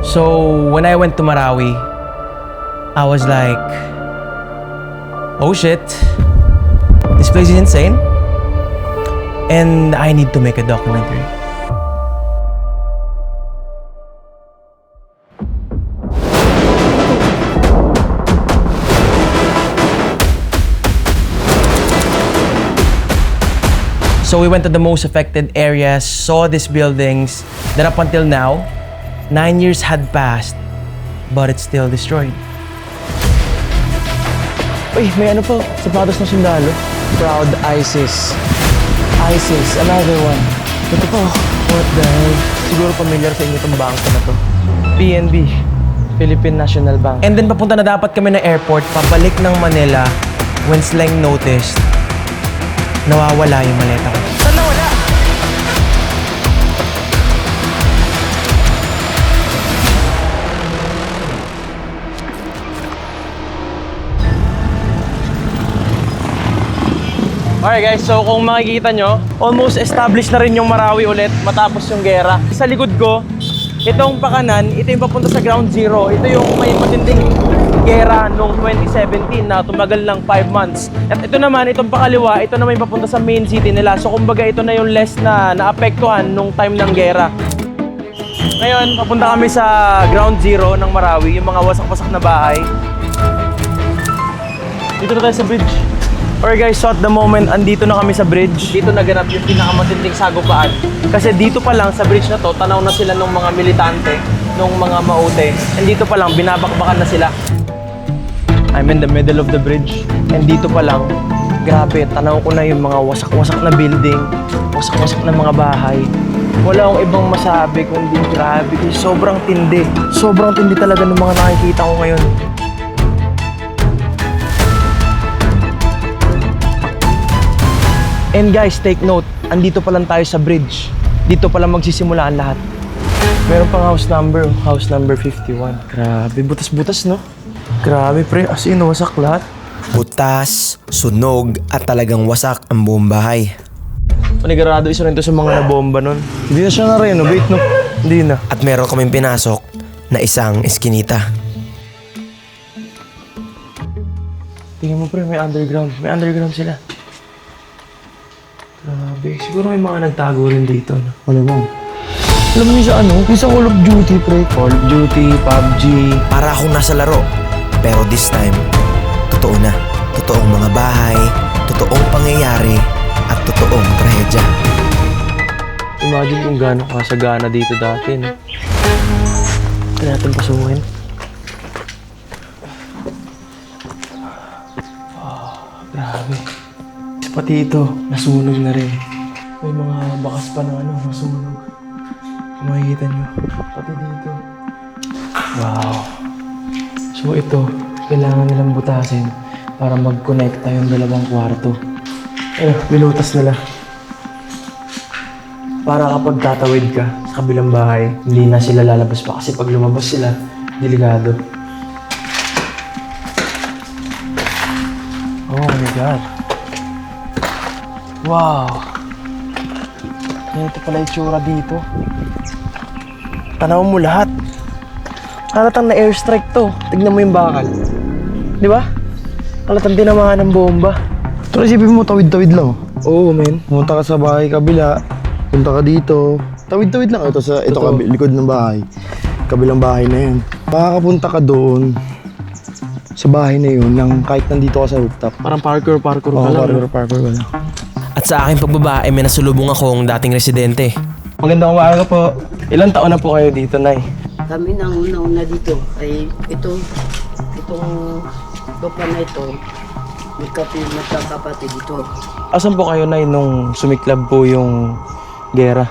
So, when I went to Marawi, I was like, oh shit, this place is insane. And I need to make a documentary. So we went to the most affected areas, saw these buildings that up until now, 9 years had passed, but it's still destroyed. Uy, may ano po, sapatos na sundalo. Proud ISIS. ISIS, another one. Ito po, what the hell? Siguro familiar sa inyo itong bangko na to. PNB, Philippine National Bank. And then papunta na dapat kami na airport, pabalik ng Manila, when Sleng noticed, nawawala yung maleta ko. Saan nawala? Alright guys, so kung makikita nyo, almost established na rin yung Marawi ulit matapos yung gera. Sa likod ko, itong pakanan, ito yung papunta sa ground zero. Ito yung may matinding gera noong 2017 na tumagal lang 5 months. At ito naman, itong pakaliwa, ito naman yung papunta sa main city nila. So kumbaga ito na yung less na naapektuhan nung time ng gera. Ngayon, papunta kami sa ground zero ng Marawi, yung mga wasak-wasak na bahay. Dito na tayo sa bridge. Alright guys, so at the moment, andito na kami sa bridge. Dito naganap yung pinakamatinding sagupaan. Kasi dito pa lang sa bridge na to, tanaw na sila ng mga militante, ng mga maute. And dito pa lang, binabakbakan na sila. I'm in the middle of the bridge. And dito pa lang, grabe, tanaw ko na yung mga wasak-wasak na building, wasak-wasak na mga bahay. Wala akong ibang masabi kundi grabe. Sobrang tindi. Sobrang tindi talaga ng mga nakikita ko ngayon. And guys, take note, andito pa lang tayo sa bridge. Dito pa lang magsisimula ang lahat. Meron pang house number 51. Grabe, butas-butas no? Grabe pre, as in, wasak lahat. Butas, sunog at talagang wasak ang buong bahay. Panigurado isa rin to sa mga nabomba nun. Hindi na siya na-renovate, no? Hindi na. At meron kaming pinasok na isang eskinita. Tingnan mo pre, may underground. May underground sila. Grabe, siguro may mga nagtago rin dito. No? Ano mo? Alam mo yung sa ano? Yung sa Call of Duty, pre. Call of Duty, PUBG. Para akong nasa laro. Pero this time, totoo na. Totoong mga bahay, totoong pangyayari, at totoong trahedya. Imagine kung gaano kasagana dito dati, no? Kaya natin pasukin. Grabe. Pati ito, nasunog na rin. May mga bakas pa na ano, nasunog. Kung makikita nyo, pati dito. Wow. So ito, kailangan nilang butasin para mag-connecta yung dalawang kwarto. Ayun, binutas nila. Para kapag tatawid ka sa kabilang bahay, hindi na sila lalabas pa kasi pag lumabas sila, delikado. Oh my God. Wow! Ito pala yung tsura dito. Tanaw mo lahat. Halatang na-airstrike to. Tignan mo yung bakal. Di ba? Halatang tinamaan ng bomba. Pero isipin mo, tawid-tawid lang. Oo, men. Pumunta ka sa bahay kabila, punta ka dito. Tawid-tawid lang. Ito sa likod ng bahay. Kabilang bahay na yun. Makakapunta ka doon sa bahay na yun nang kahit nandito ka sa rooftop. Parang parkour ka Oo, lang. parkour ka lang. At sa aking pagbaba ay may nasulubong akong dating residente. Magandang umaga po. Ilang taon na po kayo dito, Nay? Kami nang una-una dito ay itong lupa na ito, magkakapatid dito. Asan po kayo, Nay, nung sumiklab po yung gera?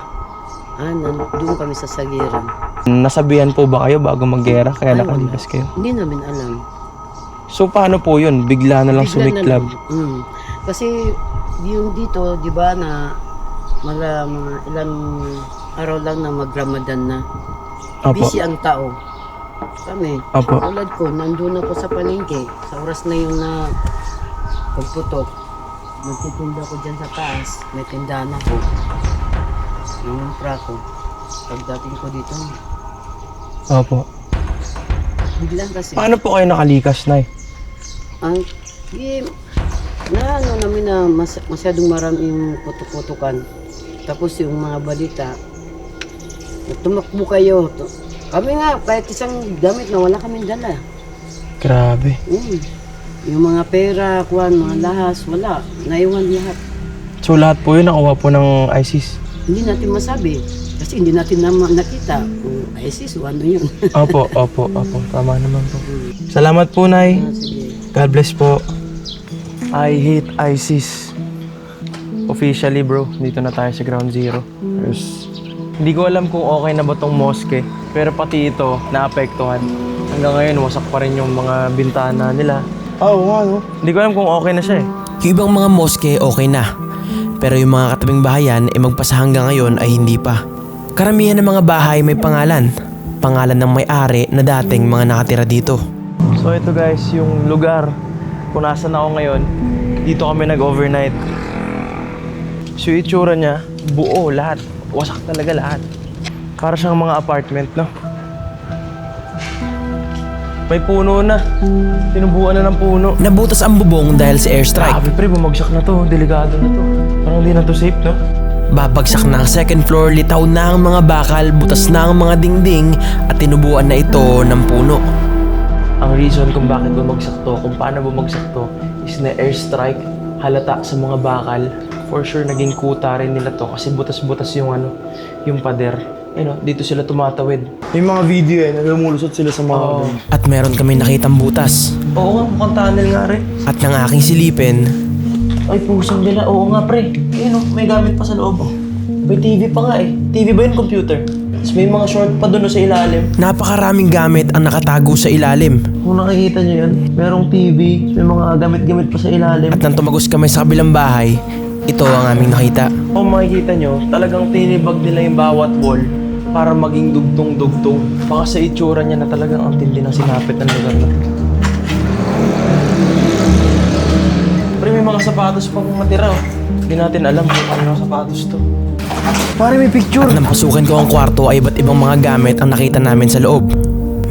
Doon kami sa Sagiran. Nasabihan po ba kayo bago mag-gera kaya Ay, wala. nakalipas kayo? Hindi namin alam. So paano po yun? Bigla na lang Bigla sumiklab? na lang. Kasi yung dito, di ba na mga ilang araw lang na mag-Ramadan na. Apo. Busy ang tao. Kami, Apo. tulad ko, nandun ako sa palengke. Sa oras na yun na pagputok, magtitinda ko dyan sa taas. May tindahan ako. Nangumpra ko. Pagdating ko dito, Opo. Biglang kasi. Paano po kayo nakalikas, Nay? Ang na ano namin na masyadong maraming putukan. Tapos yung mga balita, tumakbo kayo. Kami nga, kahit isang gamit na wala kaming dala. Grabe. Yung mga pera, mga lahas, wala. Naiwan lahat. So lahat po yun nakuha po ng ISIS? Hindi natin masabi. Kasi hindi natin nakita kung ISIS o ano yun. Opo. Tama naman po. Salamat po, Nay. Sige. God bless po. I hate ISIS. Officially, bro, dito na tayo sa ground zero. Hindi ko alam kung okay na ba tong mosque, pero pati ito naapektuhan. Hanggang ngayon, wasak pa rin yung mga bintana nila. Oo nga, no? Hindi ko alam kung okay na siya eh. Yung ibang mga moske okay na. Pero yung mga katabing bahayan magpasa hanggang ngayon ay hindi pa. Karamihan ng mga bahay may pangalan. Pangalan ng may-ari na dating mga nakatira dito. So ito guys, yung lugar kung nasan ako ngayon, dito kami nag-overnight. So yung itsura niya, buo lahat. Wasak talaga lahat. Para siyang mga apartment, no? May puno na. Tinubuan na ng puno. Nabutas ang bubong dahil sa airstrike. Grabe pre, bumagsak na to. Delikado na to. Parang hindi na to safe, no? Babagsak na ang second floor, litaw na ang mga bakal, butas na ang mga dingding at tinubuan na ito ng puno. Ang reason kung bakit bumagsak to, kung paano bumagsak to, is na airstrike, halata sa mga bakal. For sure, naging kuta rin nila to kasi butas-butas yung yung pader. Dito sila tumatawid. May mga video na lumulusot sila sa mga... At meron kami nakitang butas. Oo nga, mukhang tunnel nga rin. At nang aking silipin, Ay, pusang nila. Oo nga, pre. May gamit pa sa loob. May TV pa nga eh. TV ba yun, computer? Tapos may mga short pa doon sa ilalim. napakaraming gamit ang nakatago sa ilalim. Kung nakikita nyo yun, merong TV, may mga gamit-gamit pa sa ilalim. At nang tumagos kami sa kabilang bahay, ito ang aming nakita. Kung makikita nyo, talagang tinibag nila yung bawat wall para maging dugtong-dugtong. Baka sa itsura niya na talagang ang tindi ng sinapit ng lugar na. Pero may mga sapatos pa kung matira. Hindi natin alam kung ano yung sapatos to. Pare, may picture! At nang pasukin ko ang kwarto ay iba't ibang mga gamit ang nakita namin sa loob.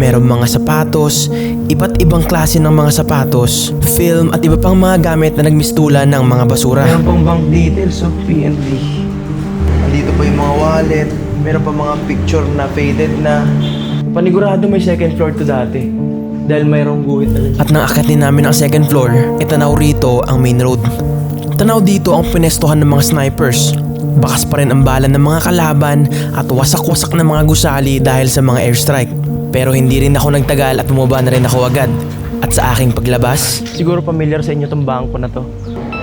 Merong mga sapatos, iba't ibang klase ng mga sapatos, film at iba pang mga gamit na nagmistulan ng mga basura. Meron pang bank details of PNB. Andito pa yung mga wallet. Meron pa mga picture na faded na. Panigurado may second floor to dati. Dahil mayroong guhit na At nang akyatin namin ang second floor, itanaw rito ang main road. Tanaw dito ang pinestuhan ng mga snipers. Bakas pa rin ang bala ng mga kalaban at wasak-wasak na mga gusali dahil sa mga airstrike. Pero hindi rin ako nagtagal at bumaba na rin ako agad. At sa aking paglabas, Siguro familiar sa inyo tong bangko na to.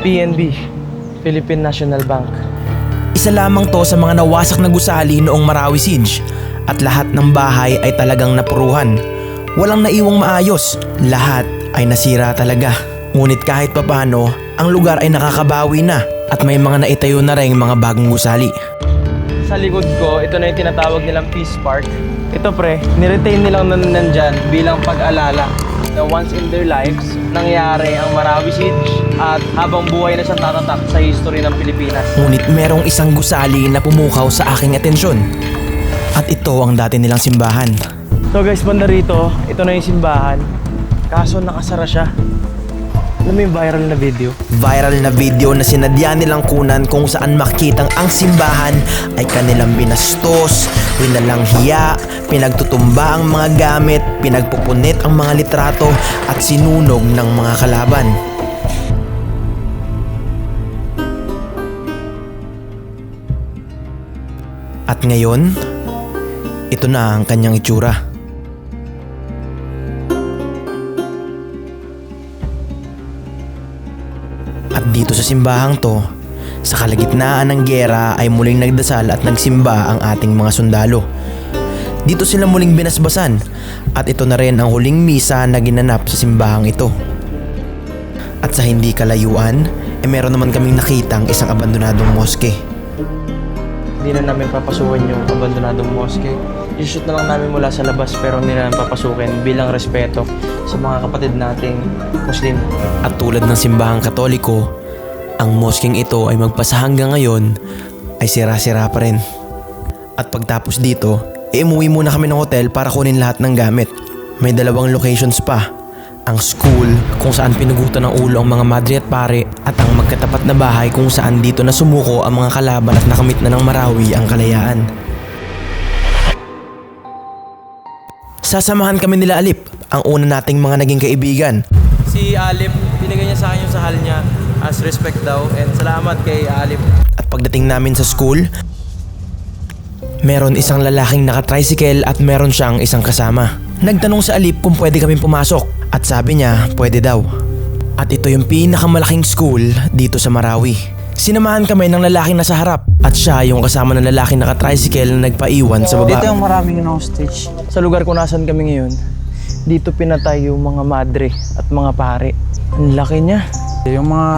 PNB, Philippine National Bank. isa lamang to sa mga nawasak na gusali noong Marawi Siege. At lahat ng bahay ay talagang napuruhan. Walang naiwang maayos, lahat ay nasira talaga. Ngunit kahit papano, ang lugar ay nakakabawi na at may mga naitayo na rin mga bagong gusali. Sa likod ko, ito na yung tinatawag nilang Peace Park. Ito pre, niretain nilang nandyan bilang pag-alala na once in their lives, nangyari ang Marawi Siege at habang buhay na siyang tatatak sa history ng Pilipinas. Ngunit merong isang gusali na pumukaw sa aking atensyon. At ito ang dati nilang simbahan. So guys, banda rito, ito na yung simbahan. Kaso nakasara siya. Alam mo yung viral na video? Viral na video na sinadya nilang kunan kung saan makitang ang simbahan ay kanilang binastos, winalang hiya, pinagtutumba ang mga gamit, pinagpupunit ang mga litrato at sinunog ng mga kalaban. At ngayon, ito na ang kanyang itsura. At dito sa simbahang to, sa kalagitnaan ng giyera ay muling nagdasal at nagsimba ang ating mga sundalo. Dito sila muling binasbasan at ito na rin ang huling misa na ginanap sa simbahang ito. At sa hindi kalayuan, meron naman kaming nakitang isang abandonadong moske. Hindi na namin papasukin yung abandonadong mosque. I-shoot na lang namin mula sa labas pero hindi na namin papasukin bilang respeto sa mga kapatid nating Muslim. At tulad ng simbahang Katoliko, ang moskeng ito ay magpasa hanggang ngayon ay sira-sira pa rin. At pagtapos dito, umuwi muna kami ng hotel para kunin lahat ng gamit. May 2 locations pa. Ang school kung saan pinugutan ng ulo ang mga madre at pare at ang magkatapat na bahay kung saan dito na sumuko ang mga kalaban at nakamit na ng Marawi ang kalayaan. Sasamahan kami nila Alip, ang una nating mga naging kaibigan. Si Alip, binigay niya sa akin yung sahal niya as respect daw. And salamat kay Alip. At pagdating namin sa school, meron isang lalaking naka-tricycle at meron siyang isang kasama. Nagtanong sa Alip kung pwede kaming pumasok at sabi niya pwede daw. At ito yung pinakamalaking school dito sa Marawi. Sinamahan kami ng lalaking nasa harap at siya yung kasama ng lalaking naka-tricycle na nagpaiwan sa baba. Dito yung maraming hostage. Sa lugar kung nasan kami ngayon, dito pinatay yung mga madre at mga pare. Ang laki niya. Yung mga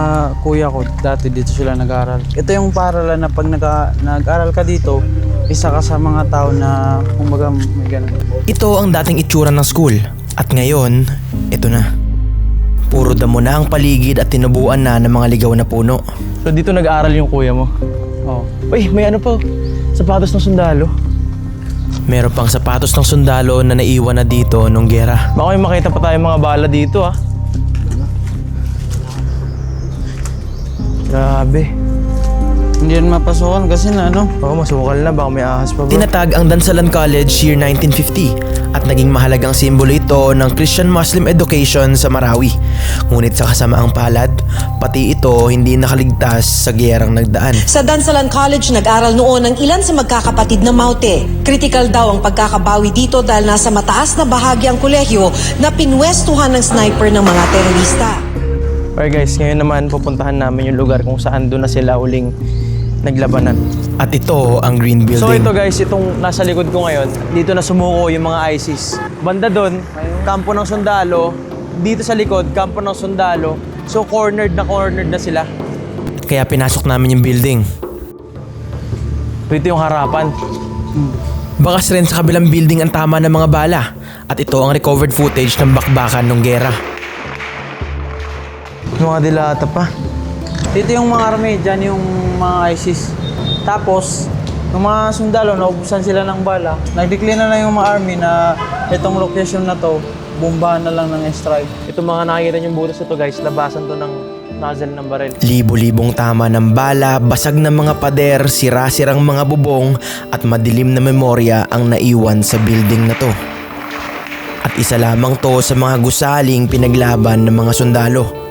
kuya ko, dati dito sila nag-aaral. Ito yung paaralan na pag nag-aaral ka dito, isa ka sa mga tao na kumbaga may ganun. Ito ang dating itsura ng school. At ngayon, ito na. Puro damo na ang paligid at tinubuan na ng mga ligaw na puno. So dito nag-aaral yung kuya mo. Oh. Uy, may ano pa? Sapatos ng sundalo. Meron pang sapatos ng sundalo na naiwan na dito nung gera. Baka may makita pa tayong mga bala dito ah. Grabe. Hindi yan mapasukan kasi na ano. Baka masukal na, baka may ahas pa ba? Tinatag ang Dansalan College year 1950 at naging mahalagang simbolo ito ng Christian-Muslim education sa Marawi. Ngunit sa kasamaang palad, pati ito hindi nakaligtas sa giyerang nagdaan. Sa Dansalan College, nag-aral noon ang ilan sa magkakapatid na Maute. Critical daw ang pagkakabawi dito dahil nasa mataas na bahagi ang kolehyo na pinwestuhan ng sniper ng mga terorista. Okay guys, ngayon naman pupuntahan namin yung lugar kung saan doon na sila huling naglabanan. At ito ang Green Building. So ito guys, itong nasa likod ko ngayon, dito na sumuko yung mga ISIS. Banda doon, kampo ng sundalo. Dito sa likod, kampo ng sundalo. So cornered na sila. Kaya pinasok namin yung building. Dito yung harapan. Bakas rin sa kabilang building ang tama ng mga bala. At ito ang recovered footage ng bakbakan ng gera. Yung mga dilata pa. Dito yung mga army, dyan yung mga ISIS. Tapos, yung mga sundalo, naubusan sila ng bala. Nag-declare na lang yung mga army na itong location na to, bombahan na lang ng strike. Ito mga nakikita yung butas ito guys, labasan to ng nozzle ng baril. Libo-libong tama ng bala, basag na mga pader, sira-sirang mga bubong at madilim na memorya ang naiwan sa building na to. At isa lamang to sa mga gusaling pinaglaban ng mga sundalo.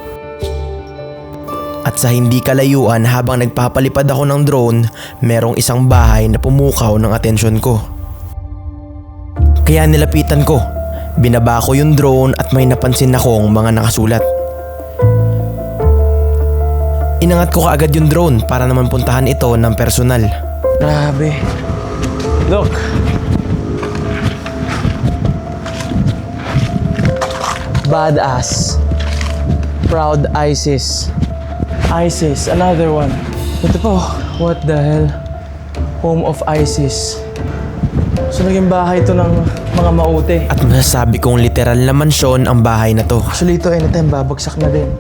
At sa hindi kalayuan habang nagpapalipad ako ng drone, merong isang bahay na pumukaw ng atensyon ko. Kaya nilapitan ko, binaba ko yung drone at may napansin akong mga nakasulat. Inangat ko kaagad yung drone para naman puntahan ito ng personal. Grabe. Look. Badass. Proud ISIS. ISIS, another one. Ito po. What the hell? Home of ISIS. So naging bahay ito ng mga maute. At masasabi kong literal na mansyon ang bahay na to. Actually ito anytime babagsak na din.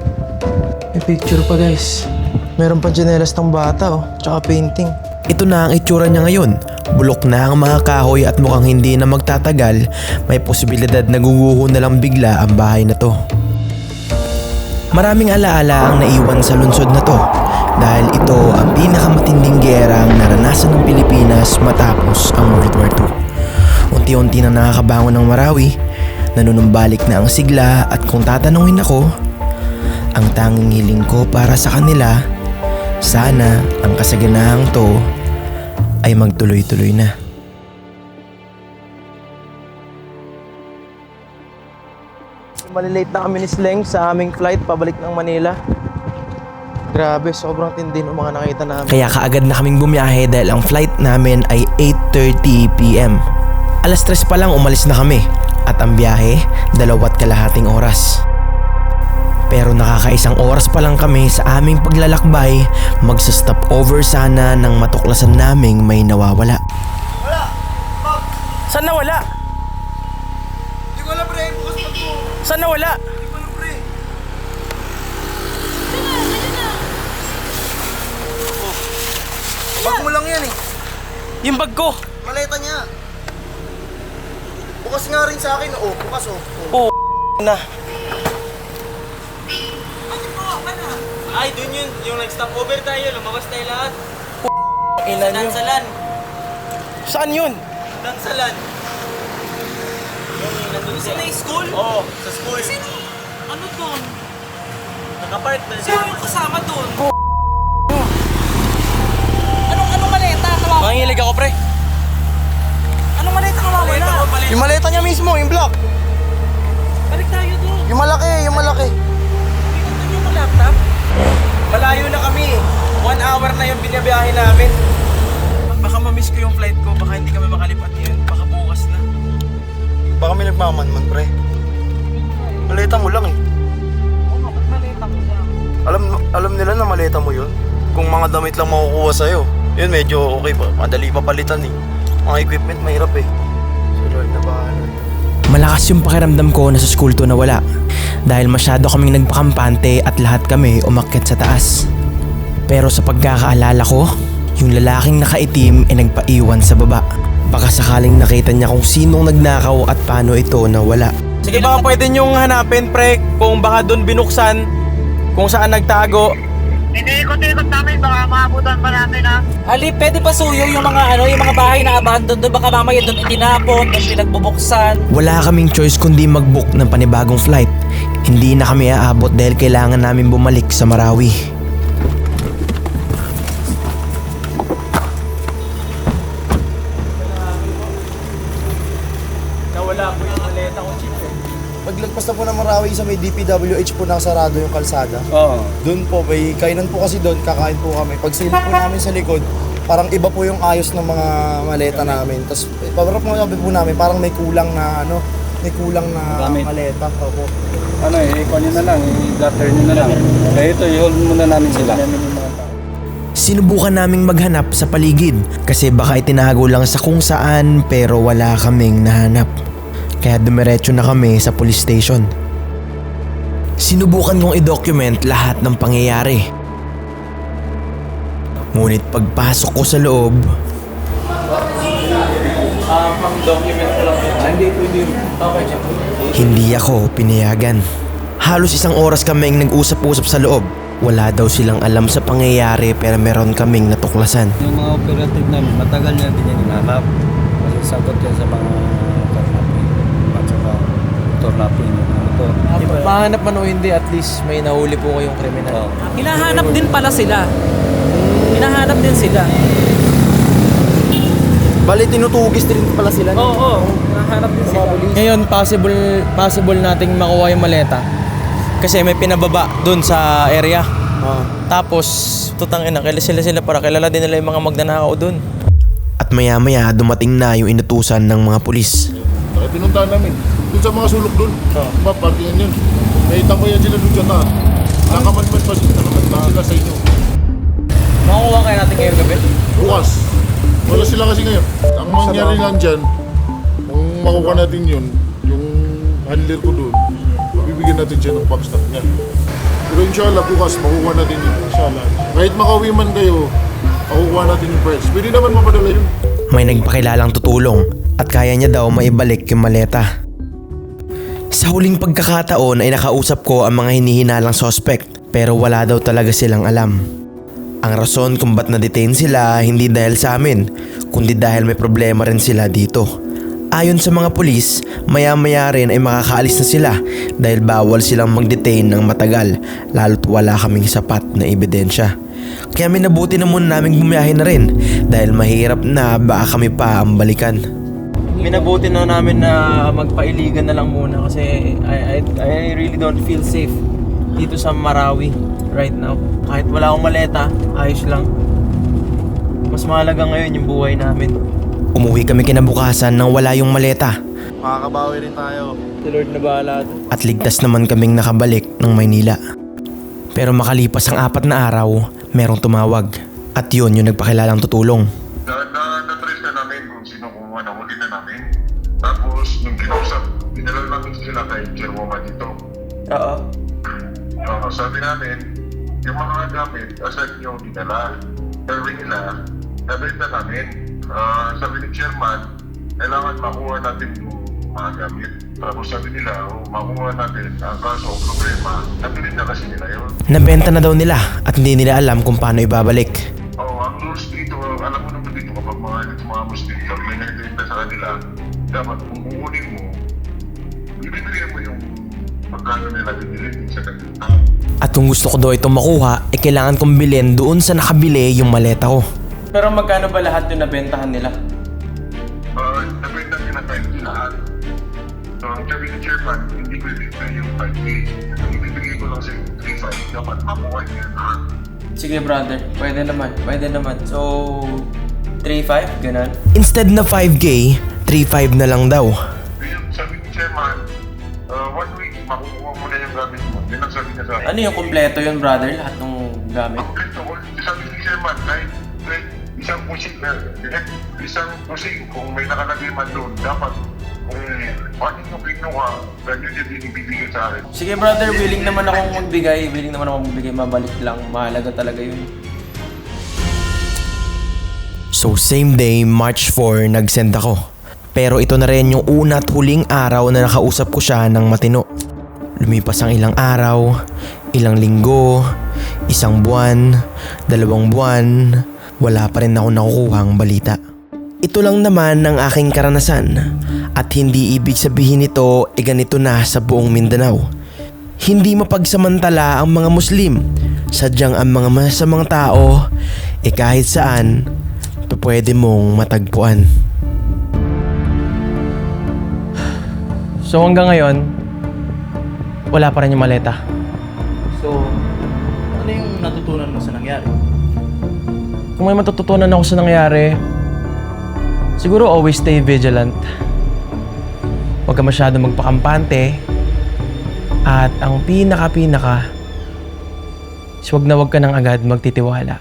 May picture pa guys. Meron pa tsinelas ng bata oh. Tsaka painting. Ito na ang itsura niya ngayon. Bulok na ang mga kahoy at mukhang hindi na magtatagal, may posibilidad na guguho na lang bigla ang bahay na to. Maraming alaala ang naiwan sa lungsod na to dahil ito ang pinakamatinding giyera ang naranasan ng Pilipinas matapos ang World War II. Unti-unti na nakakabangon ng Marawi, nanunumbalik na ang sigla at kung tatanungin ako, ang tanging hiling ko para sa kanila, sana ang kasaganahang to ay magtuloy-tuloy na. Malilate na kami ni Sleng sa aming flight pabalik ng Manila. Grabe, sobrang tindi ng mga nakita namin. Kaya kaagad na kaming bumiyahe dahil ang flight namin ay 8:30 PM. Alas 3 pa lang umalis na kami at ang biyahe, 2.5 oras. Pero nakakaisang oras pa lang kami sa aming paglalakbay, magsa-stop over sana nang matuklasan naming may nawawala. Saan nawala? Hindi ko alam pre, bukas pag mo. Saan nawala? Hindi ko alam pre. Bag mo lang yan eh. Yung bag ko. Maleta niya. Bukas nga rin sa akin. Bukas na. Ay, dun yun. Yung nag-stop over tayo. Lumabas tayo lahat. Ina nyo. Dansalan. Saan yun? Dansalan. Yung nandun sa school? Oo, sa school. Sino? Ano dun? Nakapark na. Sino yung kasama dun? Anong maleta? Mangingilig ako, pre. Anong maleta ka mawala? Yung maleta niya mismo, yung black. Balik tayo dun. Yung malaki. Pinuntan yung laptop? Malayo na kami. 1 hour na yung binabiyahe namin. Baka ma-miss ko yung flight ko. Baka hindi kami makalipat yun. Baka bukas na. Baka may nagmamanman, pre. Maleta mo lang eh. Maleta ko lang. Alam nila na maleta mo yun. Kung mga damit lang makukuha sa'yo, yun medyo okay pa. Madali mapalitan eh. Mga equipment mahirap eh. So Lord na bahala. Malakas yung pakiramdam ko na sa school to nawala dahil masyado kaming nagpakampante at lahat kami umakyat sa taas. Pero sa pagkakaalala ko, yung lalaking nakaitim ay nagpaiwan sa baba. Baka sakaling nakita niya kung sinong nagnakaw at paano ito nawala. Sige, baka pwede niyong hanapin, pre, kung baka doon binuksan, kung saan nagtago. Iniikot-ikot namin, baka maabutan pa namin ha. Ali, pwede pa suyo yung mga yung mga bahay na abandon doon, baka mamaya doon itinapon, doon pinagbubuksan. Wala kaming choice kundi mag-book ng panibagong flight. Hindi na kami aabot dahil kailangan namin bumalik sa Marawi. Nawala po yung maleta ko, chief. Paglagpas na po ng Marawi sa may DPWH po nakasarado yung kalsada. Oo. Doon po, may kainan po kasi doon, kakain po kami. Pag silip po namin sa likod, parang iba po yung ayos ng mga maleta namin. Tapos, pabarap mo sabi po namin, parang may kulang na maleta. Opo. Ikaw nyo na lang, i-gutter nyo na lang. Kaya ito, i-hold muna namin sila. Sinubukan naming maghanap sa paligid kasi baka itinago lang sa kung saan pero wala kaming nahanap. Kaya dumiretso na kami sa police station. Sinubukan kong i-document lahat ng pangyayari. Ngunit pagpasok ko sa loob, Pang-document ko lang yun. Hindi pwede yun. Okay, chief. hindi ako pinayagan. Halos 1 oras kaming nag-usap-usap sa loob. Wala daw silang alam sa pangyayari pero meron kaming natuklasan. Yung mga operative namin, matagal na din yan hinanap. Kasi sagot yan sa mga tornapin. At saka tornapin. Mahanap man o hindi, at least may nahuli po kayong kriminal. Hinahanap din pala sila. Hinahanap din sila. Bali, tinutugis din pala sila. Oo, hinahanap din sila. Ngayon, possible nating makuha yung maleta. Kasi may pinababa dun sa area. Tapos, tutangin na, sila para kilala din nila yung mga magnanakaw dun. At maya-maya dumating na yung inutusan ng mga pulis. Pinuntahan namin. Doon sa mga sulok doon. Parkingan yun. Nakita ko yan sila doon sa taas. Nakamatmat pa sila sa inyo. Makukuha kaya natin ngayong gabi? Bukas. Wala sila kasi ngayon. Ang mangyari lang dyan, kung makuha natin yun, yung handler ko doon, bibigyan natin siya ng backstop niya. Pero inshallah, bukas makukuha natin yun. Inshallah. Kahit makauwi man kayo, makukuha natin yung price. Pwede naman mapadala yun. May nagpakilalang tutulong at kaya niya daw maibalik yung maleta. Sa huling pagkakataon ay nakausap ko ang mga hinihinalang suspect pero wala daw talaga silang alam. Ang rason kung ba't na-detain sila hindi dahil sa amin, kundi dahil may problema rin sila dito. Ayon sa mga pulis, maya-maya rin ay makakaalis na sila dahil bawal silang mag-detain ng matagal lalo't wala kaming sapat na ebidensya. Kaya minabuti na muna naming bumiyahe na rin dahil mahirap na baka kami pa ang balikan. Minabuti na namin na magpailigan na lang muna kasi I really don't feel safe dito sa Marawi right now. Kahit wala akong maleta, ayos lang. Mas mahalaga ngayon yung buhay namin. Umuwi kami kinabukasan nang wala yung maleta Makakabawi rin tayo. Si Lord na bahala doon. at ligtas naman kaming nakabalik ng Maynila. Pero makalipas ang 4 na araw, merong tumawag at yun yung nagpakilalang tutulong. Na-trace na namin kung sino kumuha na huli na namin. Tapos, nung kinausap, dinala namin sila kay Chairwoman dito. Oo. Sabi namin, yung mga gamit, aside yung dinala, sabi nila, nabenta namin. Sabi ni Chairman, kailangan makuha natin yung mga gamit. Tapos sabi nila, makuha natin ang kaso o problema. Nabilin na kasi nila yun. Nabenta na daw nila at hindi nila alam kung paano ibabalik. Ang rules dito, alam mo naman dito kapag mga Muslim, pag may nagdita sa kanila, dapat kung kukunin mo, ibibigay mo yung pagkano nila binilin sa kanila. At kung gusto ko daw itong makuha, kailangan kong bilhin doon sa nakabili yung maleta ko. Pero magkano ba lahat yung nabentahan nila? Nabenta nila 5K lahat. So, ang sabi ng chairman, hindi ko ibigay yung 5K. Ang ibibigay ko lang sa 3-5, dapat makuha niya lahat. Sige brother, pwede naman. So, 3-5, ganun? Instead na 5K, 3.5 na lang daw. Yung sabi ng chairman, 1 week, makukuha mo na yung gamit mo. Yun ang sabi niya sa akin. Ano yung kompleto yun brother, lahat ng gamit? Kompleto ko, sabi ng chairman, kahit isang kusing, kung may nakalagay man doon, dapat kung paano nyo kinuha, ganyan yung binibigay sa akin. Sige brother, willing naman akong magbigay, mabalik lang, mahalaga talaga yun. So same day, March 4, nag-send ako. Pero ito na rin yung una at huling araw na nakausap ko siya ng matino. Lumipas ang ilang araw, ilang linggo, isang buwan, 2 buwan, wala pa rin ako nakukuhang balita. Ito lang naman ang aking karanasan at hindi ibig sabihin nito ganito na sa buong Mindanao. Hindi mapagsamantala ang mga Muslim, sadyang ang mga masamang tao kahit saan pwede mong matagpuan. So hanggang ngayon, wala pa rin yung maleta. So, ano yung natutunan mo sa nangyari? Kung may matututunan ako sa nangyari, siguro always stay vigilant. Huwag ka masyado magpakampante. At ang pinaka is huwag ka nang agad magtitiwala.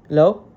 Hello?